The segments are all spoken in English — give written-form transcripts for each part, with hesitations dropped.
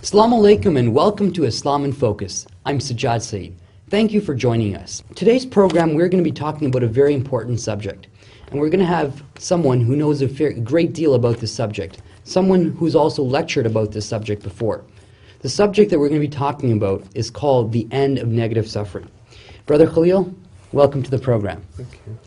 Assalamu alaikum and welcome to Islam in Focus. I'm Sajjad Saeed. Thank you for joining us. Today's program we're going to be talking about a very important subject. And we're going to have someone who knows a great deal about this subject. Someone who's also lectured about this subject before. The subject that we're going to be talking about is called the end of negative suffering. Brother Khalil, welcome to the program. Thank you.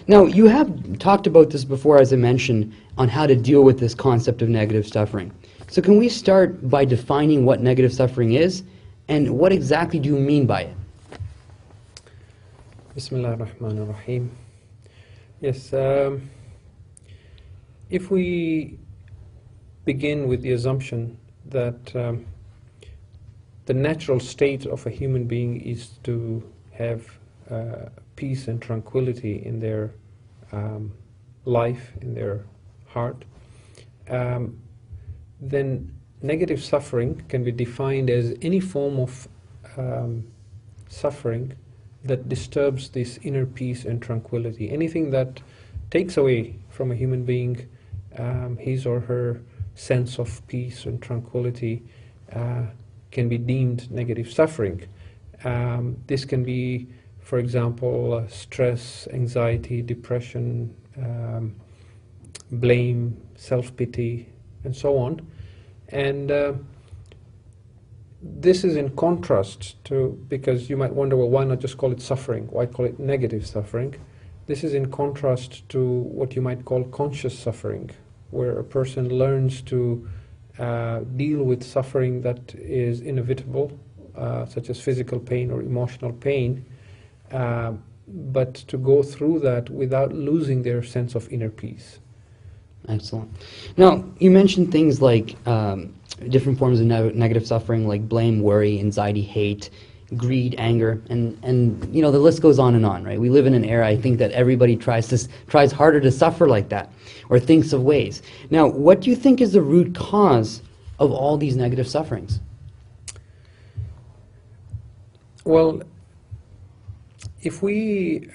Now, you have talked about this before, as I mentioned, on how to deal with this concept of negative suffering. So can we start by defining what negative suffering is, and what exactly do you mean by it? Bismillah ar-Rahman ar-Rahim. Yes, if we begin with the assumption that the natural state of a human being is to have peace and tranquility in their life, in their heart, then negative suffering can be defined as any form of suffering that disturbs this inner peace and tranquility. Anything that takes away from a human being his or her sense of peace and tranquility can be deemed negative suffering. This can be, for example, stress, anxiety, depression, blame, self-pity, and so on. And this is in contrast to, because you might wonder, well, why not just call it suffering? Why call it negative suffering? This is in contrast to what you might call conscious suffering, where a person learns to deal with suffering that is inevitable, such as physical pain or emotional pain, but to go through that without losing their sense of inner peace. Excellent. Now, you mentioned things like different forms of negative suffering, like blame, worry, anxiety, hate, greed, anger, and you know, the list goes on, right? We live in an era, I think, that everybody tries harder to suffer like that, or thinks of ways. Now, what do you think is the root cause of all these negative sufferings? Well, if we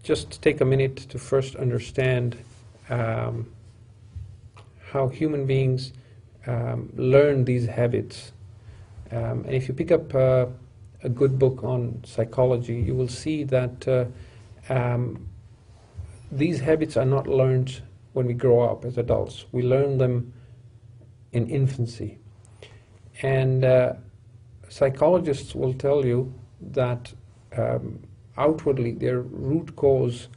just take a minute to first understand how human beings learn these habits. And if you pick up a good book on psychology, you will see that these habits are not learned when we grow up as adults. We learn them in infancy. And psychologists will tell you that outwardly their root cause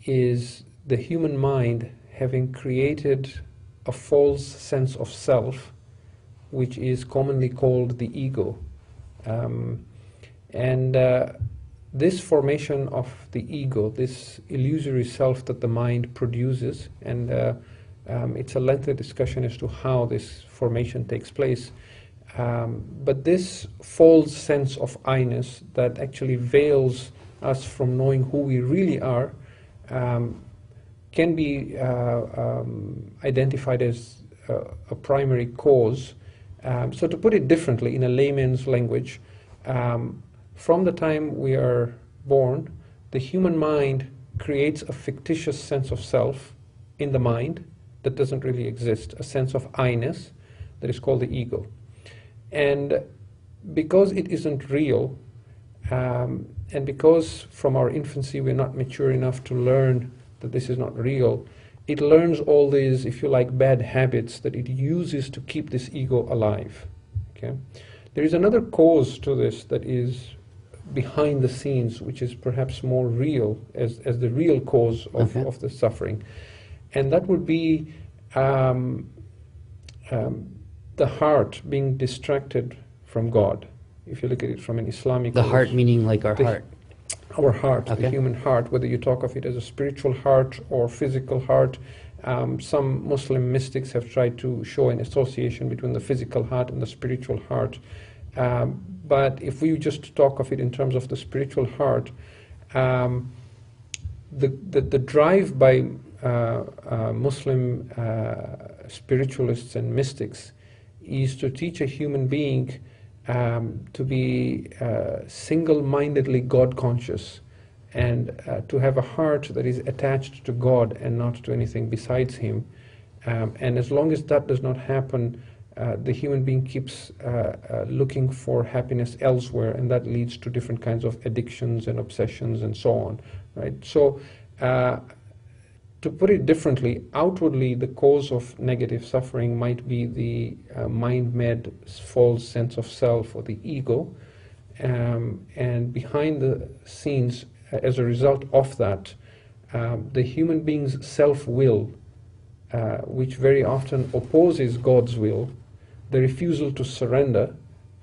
is the human mind having created a false sense of self, which is commonly called the ego. This formation of the ego, this illusory self that the mind produces, and it's a lengthy discussion as to how this formation takes place, but this false sense of I-ness that actually veils us from knowing who we really are can be identified as a primary cause. So to put it differently, in a layman's language, from the time we are born, the human mind creates a fictitious sense of self in the mind that doesn't really exist, a sense of I-ness that is called the ego. And because it isn't real, and because from our infancy we're not mature enough to learn that this is not real, it learns all these, if you like, bad habits that it uses to keep this ego alive. Okay? There is another cause to this that is behind the scenes, which is perhaps more real, as the real cause of the suffering. And that would be the heart being distracted from God. If you look at it from an Islamic The heart meaning like our heart? Our heart, okay. The human heart, whether you talk of it as a spiritual heart or physical heart. Some Muslim mystics have tried to show an association between the physical heart and the spiritual heart. But if we just talk of it in terms of the spiritual heart, the drive by Muslim spiritualists and mystics is to teach a human being to be single-mindedly God-conscious, and to have a heart that is attached to God and not to anything besides Him, And as long as that does not happen, the human being keeps looking for happiness elsewhere, and that leads to different kinds of addictions and obsessions and so on, right? So to put it differently, outwardly the cause of negative suffering might be the mind-made false sense of self or the ego, and behind the scenes, as a result of that, the human being's self-will, which very often opposes God's will, the refusal to surrender.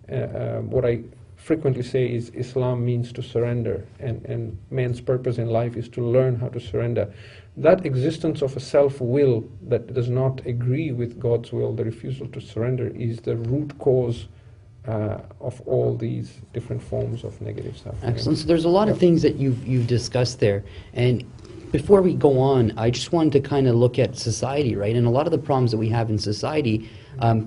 What I frequently say is Islam means to surrender, and man's purpose in life is to learn how to surrender. That existence of a self-will that does not agree with God's will, the refusal to surrender, is the root cause of all these different forms of negative suffering. Excellent. So there's a lot of things that you've discussed there, and before we go on, I just wanted to kind of look at society, right? And a lot of the problems that we have in society,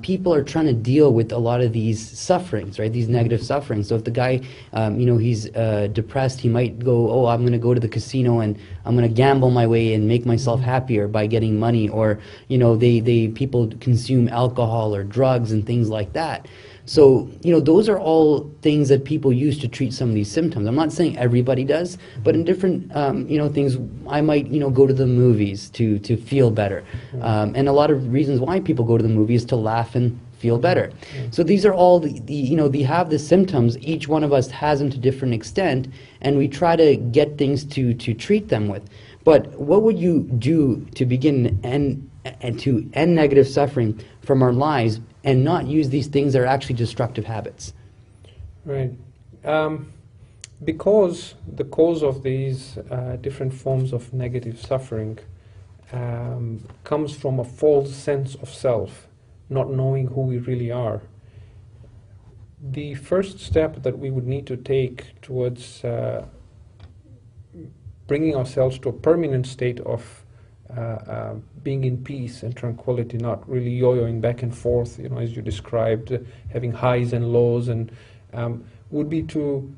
people are trying to deal with a lot of these sufferings, right? These negative sufferings. So if the guy, he's depressed, he might go, oh, I'm going to go to the casino and I'm going to gamble my way and make myself happier by getting money. Or, people consume alcohol or drugs and things like that. So, those are all things that people use to treat some of these symptoms. I'm not saying everybody does, but in different, things, I might, go to the movies to feel better. And a lot of reasons why people go to the movies to laugh and feel better. So these are all they have the symptoms. Each one of us has them to different extent, and we try to get things to treat them with. But what would you do to begin and to end negative suffering from our lives and not use these things that are actually destructive habits? Right. Because the cause of these different forms of negative suffering comes from a false sense of self, not knowing who we really are. The first step that we would need to take towards bringing ourselves to a permanent state of being in peace and tranquility, not really yo-yoing back and forth, as you described, having highs and lows, and would be to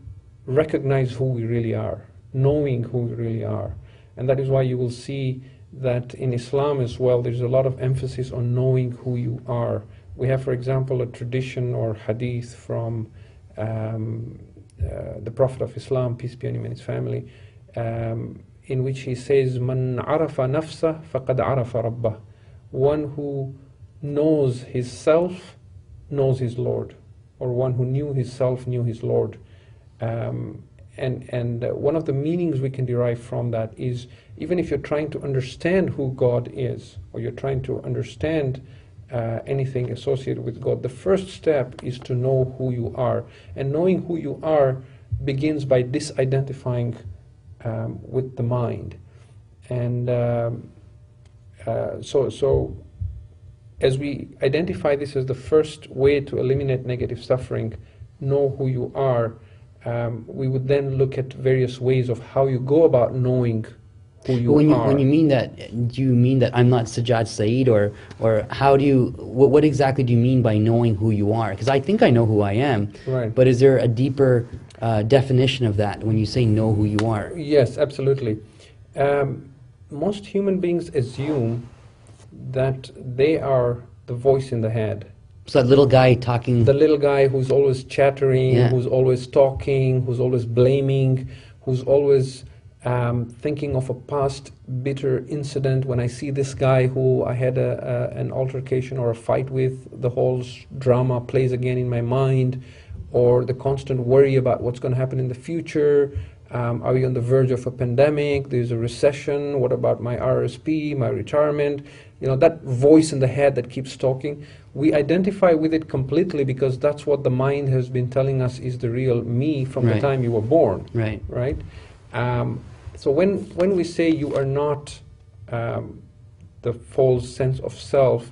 recognize who we really are, knowing who we really are. And that is why you will see that in Islam as well, there's a lot of emphasis on knowing who you are. We have, for example, a tradition or hadith from the Prophet of Islam, peace be on him and his family, in which he says, "Man arafa nafsa faqad arafa rabbah." One who knows his self knows his Lord, or one who knew his self knew his Lord. And one of the meanings we can derive from that is, even if you're trying to understand who God is, or you're trying to understand anything associated with God, the first step is to know who you are. And knowing who you are begins by disidentifying with the mind. And so as we identify this as the first way to eliminate negative suffering, know who you are, we would then look at various ways of how you go about knowing who you are. When you mean that, do you mean that I'm not Sajjad Saeed, or how do you, what exactly do you mean by knowing who you are? Because I think I know who I am, right. But is there a deeper definition of that when you say know who you are? Yes, absolutely. Most human beings assume that they are the voice in the head. So that little guy talking... The little guy who's always chattering, who's always talking, who's always blaming, who's always thinking of a past bitter incident. When I see this guy who I had an altercation or a fight with, the whole drama plays again in my mind, or the constant worry about what's going to happen in the future. Are we on the verge of a pandemic? There's a recession. What about my RSP, my retirement? That voice in the head that keeps talking. We identify with it completely because that's what the mind has been telling us is the real me from the time you were born. Right? So when we say you are not the false sense of self,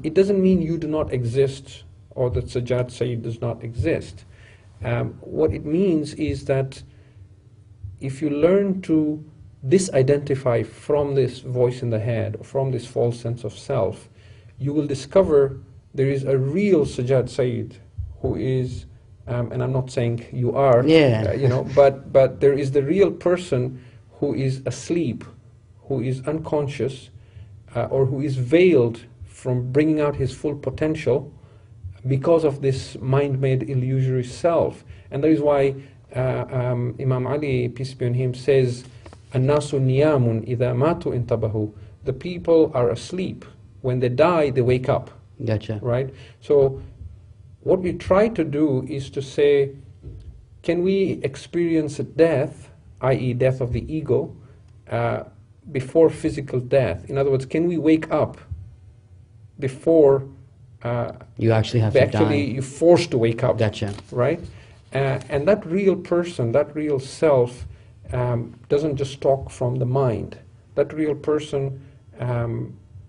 it doesn't mean you do not exist or that Sajjad Saeed does not exist. What it means is that if you learn to disidentify from this voice in the head, or from this false sense of self, you will discover there is a real Sajjad Saeed who is, and I'm not saying you are, but there is the real person who is asleep, who is unconscious, or who is veiled from bringing out his full potential because of this mind-made illusory self. And that is why Imam Ali, peace be on him, says, "An-nasu niyamun idha matu intabahu." The people are asleep. When they die, they wake up. Gotcha. Right? So what we try to do is to say, can we experience death, i.e. death of the ego, before physical death? In other words, can we wake up before you actually have to die? you're forced to wake up. Gotcha. Right? And that real person, that real self, doesn't just talk from the mind. That real person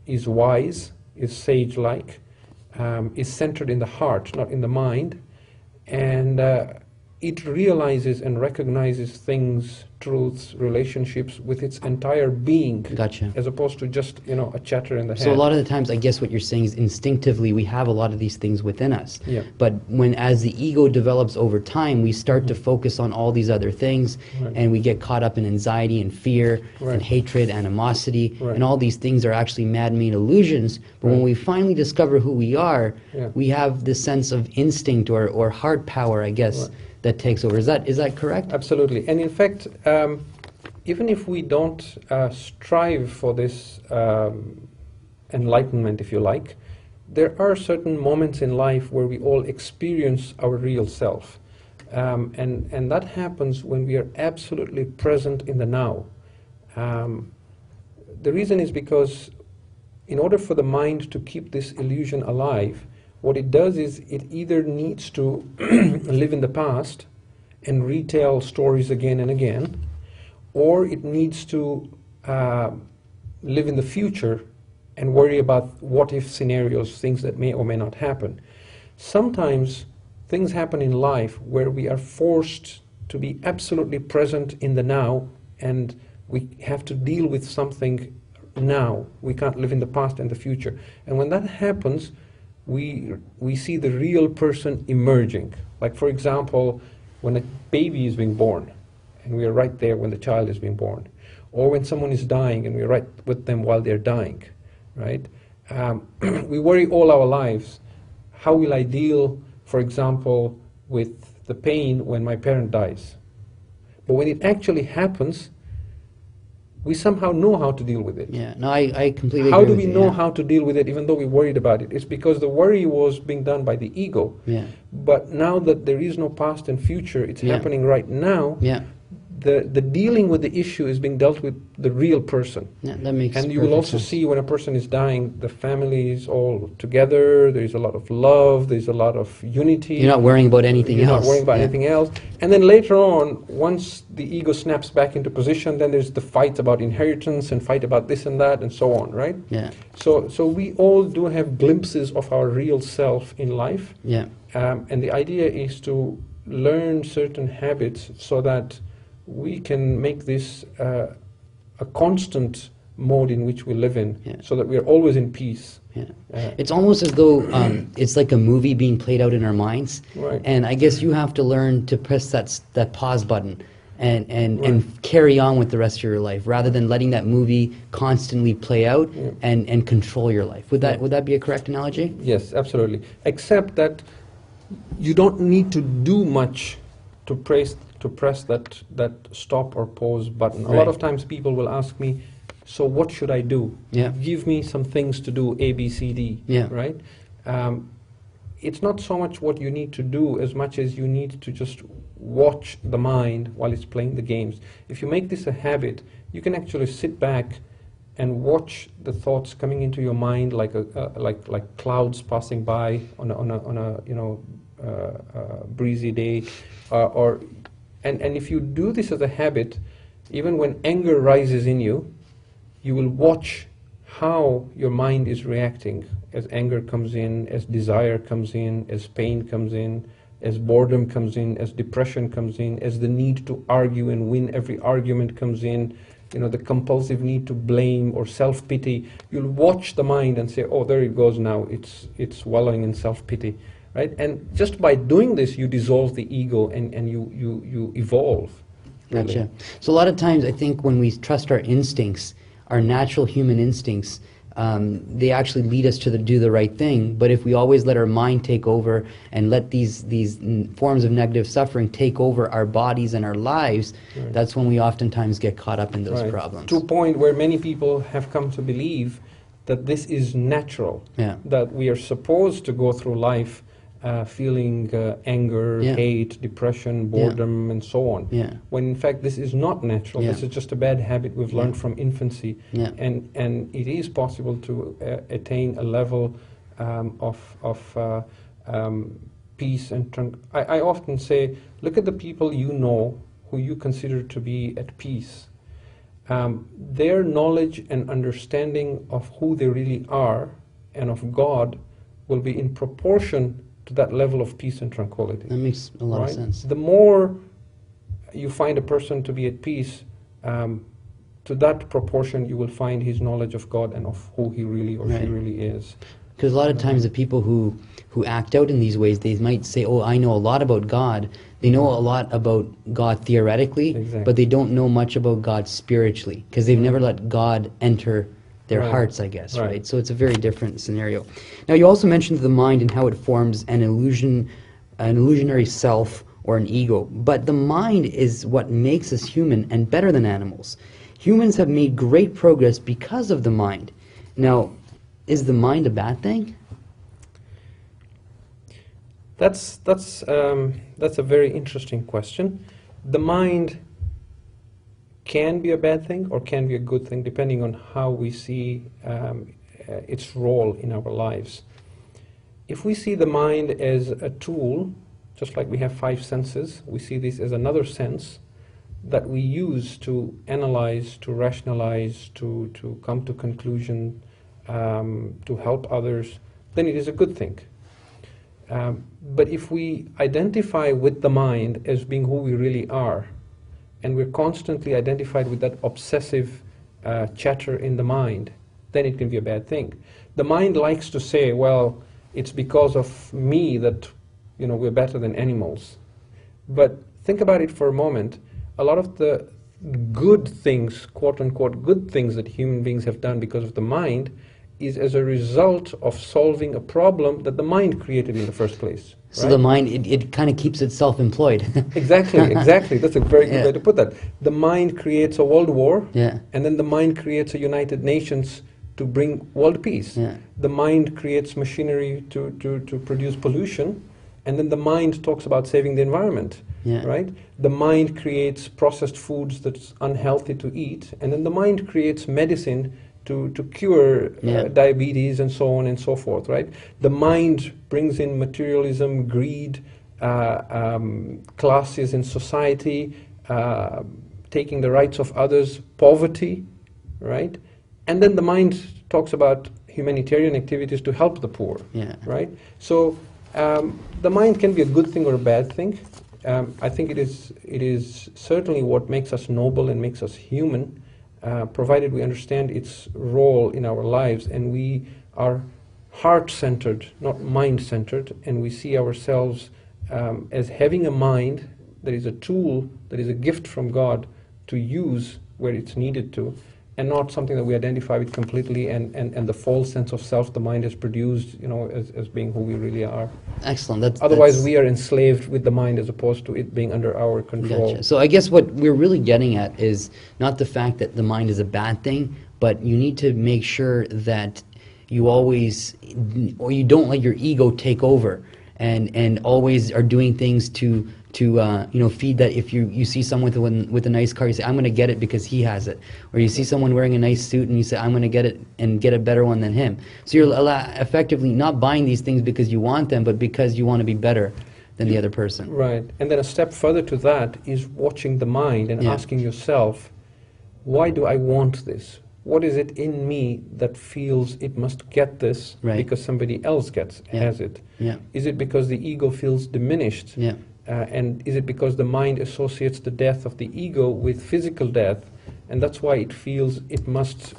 is wise, is sage-like, is centered in the heart, not in the mind, and it realizes and recognizes things, truths, relationships with its entire being. Gotcha. As opposed to just, a chatter in the head. So a lot of the times, I guess what you're saying is instinctively we have a lot of these things within us. Yeah. But as the ego develops over time, we start to focus on all these other things, Right. and we get caught up in anxiety and fear Right. and hatred, animosity, Right. and all these things are actually man-made illusions. But when Right. we finally discover who we are, Yeah. we have this sense of instinct or heart power, I guess, Right. that takes over. Is that correct? Absolutely. And in fact, even if we don't strive for this enlightenment, if you like, there are certain moments in life where we all experience our real self. And that happens when we are absolutely present in the now. The reason is because in order for the mind to keep this illusion alive, what it does is it either needs to live in the past and retell stories again and again, or it needs to live in the future and worry about what-if scenarios, things that may or may not happen. Sometimes things happen in life where we are forced to be absolutely present in the now, and we have to deal with something now. We can't live in the past and the future. And when that happens, we see the real person emerging. Like, for example, when a baby is being born, and we are right there when the child is being born. Or when someone is dying and we're right with them while they're dying, right? We worry all our lives, how will I deal, for example, with the pain when my parent dies? But when it actually happens, we somehow know how to deal with it. Yeah, no, I completely How agree do with we you, know yeah. how to deal with it even though we worried about it? It's because the worry was being done by the ego. Yeah. But now that there is no past and future, it's Yeah. happening right now. Yeah. The dealing with the issue is being dealt with the real person. Yeah, that makes And you will perfect also sense. see when a person is dying, the family is all together, there's a lot of love, there's a lot of unity. You're not worrying about anything You're else. not worrying about Yeah. anything else. And then later on, once the ego snaps back into position, then there's the fight about inheritance and fight about this and that and so on, right? Yeah. So we all do have glimpses of our real self in life. Yeah. And the idea is to learn certain habits so that we can make this a constant mode in which we live in, Yeah. so that we are always in peace. Yeah. It's almost as though it's like a movie being played out in our minds. Right. And I guess you have to learn to press that pause button and Right. carry on with the rest of your life rather than letting that movie constantly play out Yeah. and control your life. Would Yeah. that be a correct analogy? Yes, absolutely. Except that you don't need to do much to press that stop or pause button. A Right. lot of times people will ask me, so what should I do? Yeah. Give me some things to do, A, B, C, D, Yeah. right? It's not so much what you need to do as much as you need to just watch the mind while it's playing the games. If you make this a habit, you can actually sit back and watch the thoughts coming into your mind like like clouds passing by on a breezy day, and if you do this as a habit, even when anger rises in you, you will watch how your mind is reacting as anger comes in, as desire comes in, as pain comes in, as boredom comes in, as depression comes in, as the need to argue and win every argument comes in, the compulsive need to blame or self-pity. You'll watch the mind and say, oh, there it goes now, it's wallowing in self-pity, right? And just by doing this, you dissolve the ego and you evolve. Really. Gotcha. So a lot of times I think when we trust our instincts, our natural human instincts, they actually lead us to do the right thing. But if we always let our mind take over and let these forms of negative suffering take over our bodies and our lives, that's when we oftentimes get caught up in those problems. To a point where many people have come to believe that this is natural, that we are supposed to go through life feeling anger, hate, depression, boredom, and so on. When in fact this is not natural. This is just a bad habit we've learned from infancy, and it is possible to attain a level of peace and I often say, look at the people you know who you consider to be at peace. Their knowledge and understanding of who they really are and of God will be in proportion to that level of peace and tranquility. That makes a lot of sense. The more you find a person to be at peace, to that proportion you will find his knowledge of God and of who he really or she really is. Because a lot of times the people who act out in these ways, they might say, oh, I know a lot about God. They know a lot about God theoretically, but they don't know much about God spiritually, because they've never let God enter their hearts, I guess, right? So it's a very different scenario. Now, you also mentioned the mind and how it forms an illusionary self or an ego. But the mind is what makes us human and better than animals. Humans have made great progress because of the mind. Now, is the mind a bad thing? That's a very interesting question. The mind can be a bad thing or can be a good thing, depending on how we see its role in our lives. If we see the mind as a tool, just like we have 5 senses, we see this as another sense that we use to analyze, to rationalize, to come to conclusion, to help others, then it is a good thing. But if we identify with the mind as being who we really are, and we're constantly identified with that obsessive chatter in the mind, then it can be a bad thing. The mind likes to say, well, it's because of me that, you know, we're better than animals. But think about it for a moment. A lot of the good things, quote-unquote good things that human beings have done because of the mind is as a result of solving a problem that the mind created in the first place. So the mind, it kind of keeps itself employed. Exactly. That's a very good way to put that. The mind creates a world war, and then the mind creates a United Nations to bring world peace. The mind creates machinery to produce pollution, and then the mind talks about saving the environment. Right? The mind creates processed foods that's unhealthy to eat, and then the mind creates medicine to cure diabetes and so on and so forth, right? The mind brings in materialism, greed, classes in society, taking the rights of others, poverty, right? And then the mind talks about humanitarian activities to help the poor, right? So the mind can be a good thing or a bad thing. I think it is certainly what makes us noble and makes us human, provided we understand its role in our lives and we are heart-centered, not mind-centered, and we see ourselves as having a mind that is a tool, that is a gift from God to use where it's needed to, and not something that we identify with completely and the false sense of self the mind has produced, you know, as being who we really are. Excellent. Otherwise we are enslaved with the mind as opposed to it being under our control. Gotcha. So I guess what we're really getting at is not the fact that the mind is a bad thing, but you need to make sure that you always, or you don't let your ego take over and always are doing things to you know, feed that. If you see someone with a nice car, you say, I'm going to get it because he has it. Or you see someone wearing a nice suit and you say, I'm going to get it and get a better one than him. So you're effectively not buying these things because you want them, but because you want to be better than the other person. Right. And then a step further to that is watching the mind and asking yourself, why do I want this? What is it in me that feels it must get this because somebody else has it? Is it because the ego feels diminished? And is it because the mind associates the death of the ego with physical death, and that's why it feels it must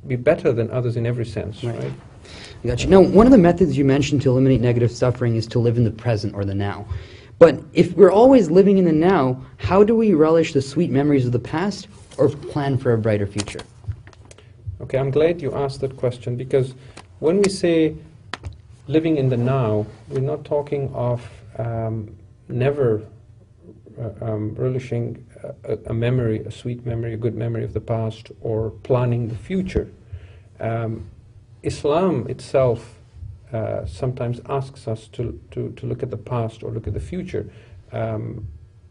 be better than others in every sense, right? Gotcha. Now, one of the methods you mentioned to eliminate negative suffering is to live in the present or the now. But if we're always living in the now, how do we relish the sweet memories of the past or plan for a brighter future? Okay, I'm glad you asked that question, because when we say living in the now, we're not talking of never relishing a memory, a sweet memory, a good memory of the past, or planning the future. Islam itself sometimes asks us to look at the past or look at the future.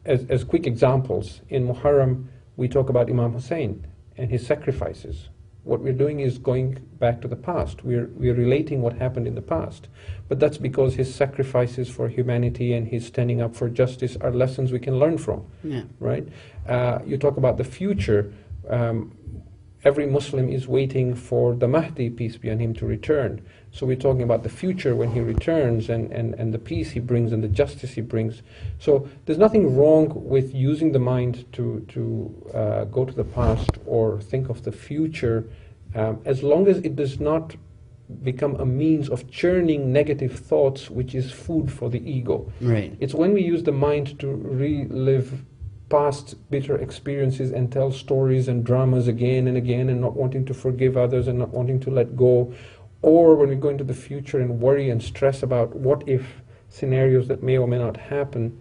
As quick examples, in Muharram we talk about Imam Hussein and his sacrifices. What we're doing is going back to the past. We're relating what happened in the past. But that's because his sacrifices for humanity and his standing up for justice are lessons we can learn from. Yeah. Right? You talk about the future. Every Muslim is waiting for the Mahdi, peace be on him, to return. So we're talking about the future when he returns, and the peace he brings and the justice he brings. So there's nothing wrong with using the mind to go to the past or think of the future, as long as it does not become a means of churning negative thoughts, which is food for the ego. Right. It's when we use the mind to relive past bitter experiences and tell stories and dramas again and again, and not wanting to forgive others and not wanting to let go, or when we go into the future and worry and stress about what if scenarios that may or may not happen.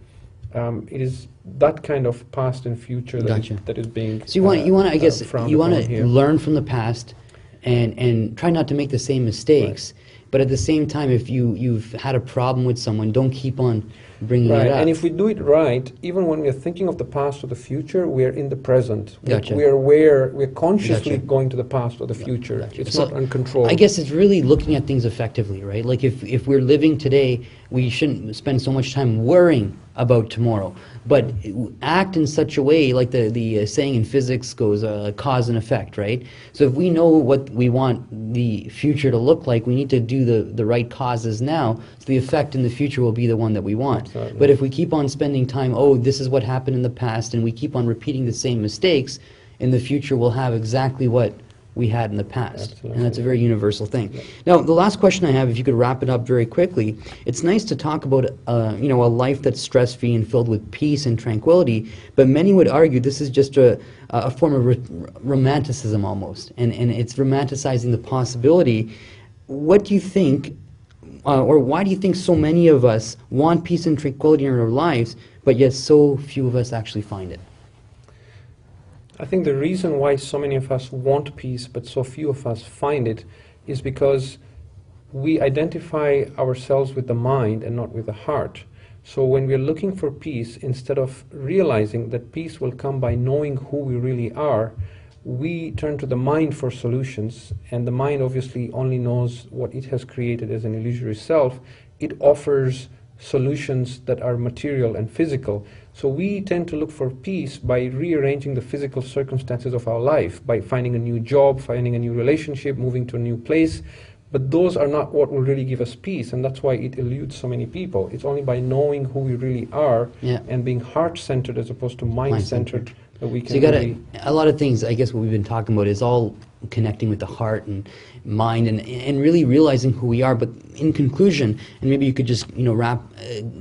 It is that kind of past and future that is being so you want I guess you want to learn from the past and try not to make the same mistakes. Right. But at the same time, if you've had a problem with someone, don't keep on bringing it up. And if we do it right, even when we are thinking of the past or the future, we are in the present. Gotcha. We are aware, we're consciously going to the past or the future. Gotcha. It's not uncontrolled. I guess it's really looking at things effectively, right? Like if we're living today, we shouldn't spend so much time worrying about tomorrow, but act in such a way, like the saying in physics goes, cause and effect, right? So if we know what we want the future to look like, we need to do the right causes now, so the effect in the future will be the one that we want. Absolutely. But if we keep on spending time, oh, this is what happened in the past, and we keep on repeating the same mistakes, in the future we'll have exactly what we had in the past. Absolutely. And that's a very universal thing. Yeah. Now, the last question I have, if you could wrap it up very quickly, it's nice to talk about a life that's stress-free and filled with peace and tranquility, but many would argue this is just a form of romanticism almost, and it's romanticizing the possibility. What do you think, or why do you think so many of us want peace and tranquility in our lives, but yet so few of us actually find it? I think the reason why so many of us want peace but so few of us find it is because we identify ourselves with the mind and not with the heart. So when we're looking for peace, instead of realizing that peace will come by knowing who we really are, we turn to the mind for solutions, and the mind obviously only knows what it has created as an illusory self. It offers solutions that are material and physical. So we tend to look for peace by rearranging the physical circumstances of our life, by finding a new job, finding a new relationship, moving to a new place. But those are not what will really give us peace, and that's why it eludes so many people. It's only by knowing who we really are and being heart-centered as opposed to mind-centered that we can. So you got a lot of things. I guess what we've been talking about is all connecting with the heart and mind, and really realizing who we are. But in conclusion, and maybe you could just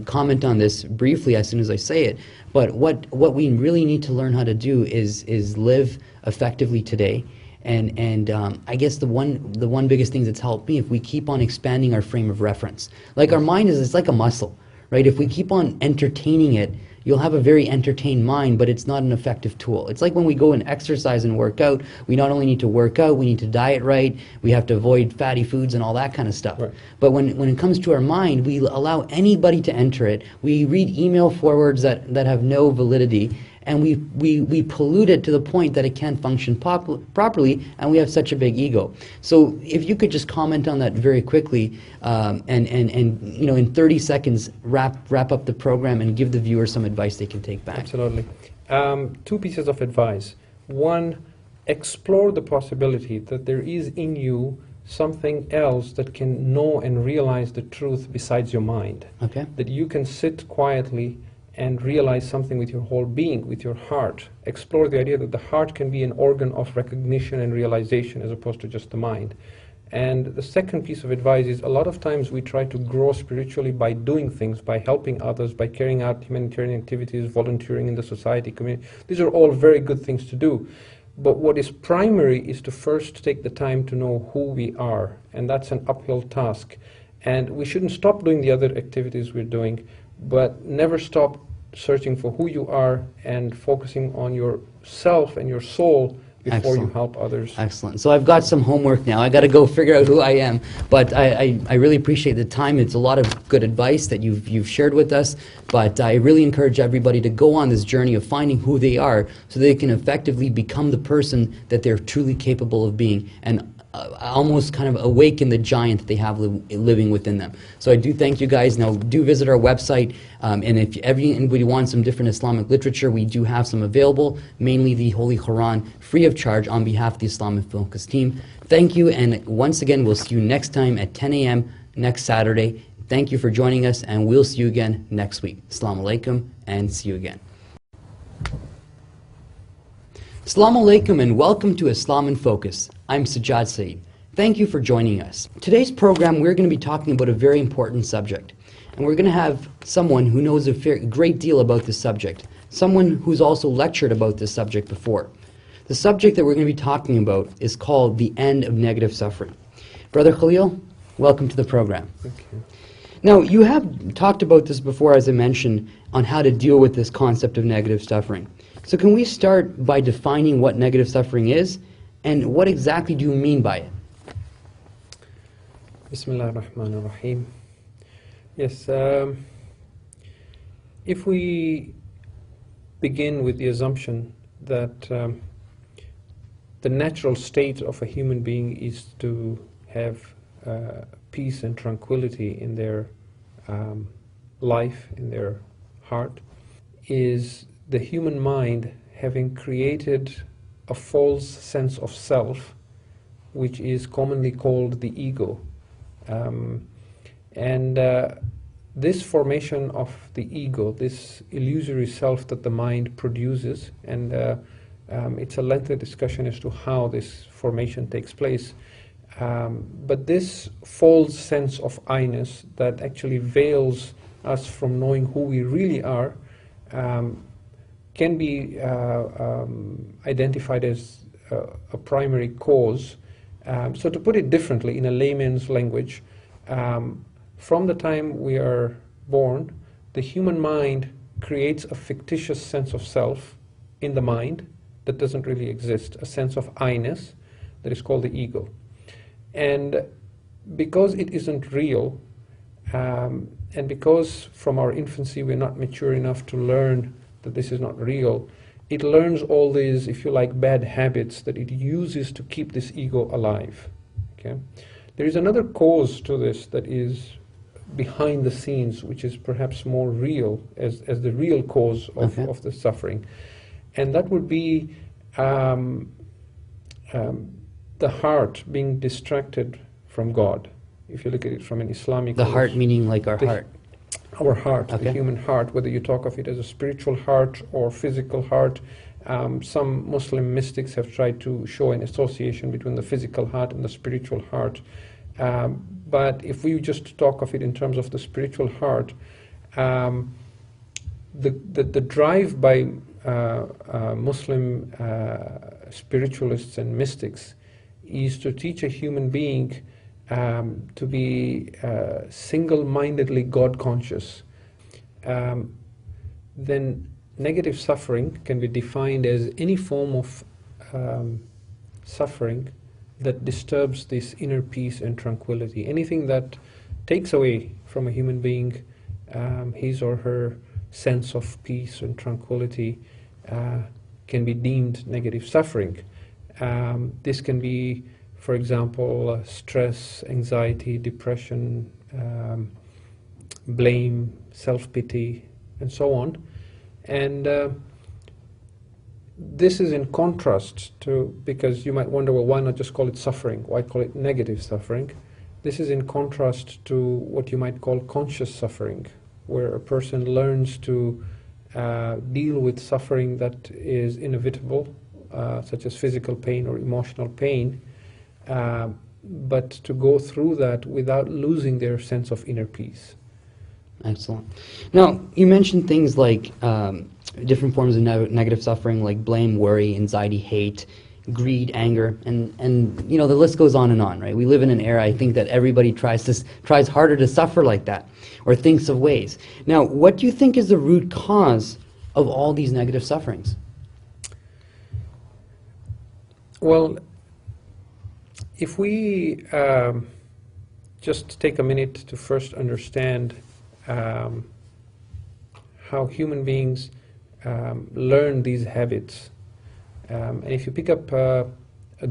comment on this briefly as soon as I say it. But what we really need to learn how to do is live effectively today. And I guess the one biggest thing that's helped me, if we keep on expanding our frame of reference, like our mind it's like a muscle, right? If we keep on entertaining it, you'll have a very entertained mind, but it's not an effective tool. It's like when we go and exercise and work out, we not only need to work out, we need to diet right, we have to avoid fatty foods and all that kind of stuff. Right. But when it comes to our mind, we allow anybody to enter it. We read email forwards that have no validity, and we pollute it to the point that it can't function properly, and we have such a big ego. So if you could just comment on that very quickly, and in 30 seconds wrap up the program and give the viewers some advice they can take back. Absolutely. Two pieces of advice. One, explore the possibility that there is in you something else that can know and realize the truth besides your mind. Okay. That you can sit quietly and realize something with your whole being, with your heart. Explore the idea that the heart can be an organ of recognition and realization as opposed to just the mind. And the second piece of advice is, a lot of times we try to grow spiritually by doing things, by helping others, by carrying out humanitarian activities, volunteering in the society, community. These are all very good things to do. But what is primary is to first take the time to know who we are, and that's an uphill task. And we shouldn't stop doing the other activities we're doing, but never stop searching for who you are and focusing on yourself and your soul before you help others. Excellent. So I've got some homework now. I got to go figure out who I am. But I really appreciate the time. It's a lot of good advice that you've shared with us. But I really encourage everybody to go on this journey of finding who they are so they can effectively become the person that they're truly capable of being, and almost kind of awaken the giant that they have living within them. So I do thank you guys. Now do visit our website, and if anybody wants some different Islamic literature, we do have some available, mainly the Holy Quran, free of charge on behalf of the Islamic Focus team. Thank you, and once again, we'll see you next time at 10 a.m. next Saturday. Thank you for joining us, and we'll see you again next week. Assalamu alaikum, and see you again. Assalamu alaikum and welcome to Islam in Focus. I'm Sajjad Saeed. Thank you for joining us. Today's program we're going to be talking about a very important subject. And we're going to have someone who knows a great deal about this subject. Someone who's also lectured about this subject before. The subject that we're going to be talking about is called the end of negative suffering. Brother Khalil, welcome to the program. Thank you. Now, you have talked about this before, as I mentioned, on how to deal with this concept of negative suffering. So can we start by defining what negative suffering is, and what exactly do you mean by it? Bismillah ar-Rahman ar-Rahim. Yes, if we begin with the assumption that the natural state of a human being is to have peace and tranquility in their life, in their heart, is the human mind having created a false sense of self, which is commonly called the ego. This formation of the ego, this illusory self that the mind produces, and it's a lengthy discussion as to how this formation takes place, but this false sense of I-ness that actually veils us from knowing who we really are can be identified as a primary cause. So to put it differently, in a layman's language, from the time we are born, the human mind creates a fictitious sense of self in the mind that doesn't really exist, a sense of I-ness that is called the ego. And because it isn't real, and because from our infancy we're not mature enough to learn that this is not real, it learns all these, if you like, bad habits that it uses to keep this ego alive. Okay? There is another cause to this that is behind the scenes, which is perhaps more real as the real cause of the suffering. And that would be the heart being distracted from God. If you look at it from an Islamic The heart meaning like our heart? Our heart, Okay. the human heart, whether you talk of it as a spiritual heart or physical heart. Some Muslim mystics have tried to show an association between the physical heart and the spiritual heart. But if we just talk of it in terms of the spiritual heart, the drive by Muslim spiritualists and mystics is to teach a human being to be single-mindedly God-conscious. Then negative suffering can be defined as any form of suffering that disturbs this inner peace and tranquility. Anything that takes away from a human being his or her sense of peace and tranquility can be deemed negative suffering. This can be, for example, stress, anxiety, depression, blame, self-pity, and so on. And this is in contrast to, because you might wonder, well, why not just call it suffering? Why call it negative suffering? This is in contrast to what you might call conscious suffering, where a person learns to deal with suffering that is inevitable, such as physical pain or emotional pain, but to go through that without losing their sense of inner peace. Excellent. Now, you mentioned things like different forms of negative suffering, like blame, worry, anxiety, hate. greed, anger, and you know, the list goes on, right? We live in an era, I think, that everybody tries harder to suffer like that, or thinks of ways. Now, what do you think is the root cause of all these negative sufferings? Well, if we just take a minute to first understand how human beings learn these habits, and if you pick up a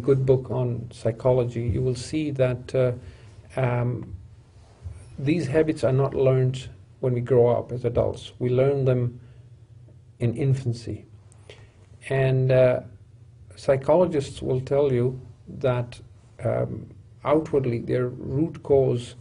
good book on psychology, you will see that these habits are not learned when we grow up as adults. We learn them in infancy. And psychologists will tell you that outwardly their root cause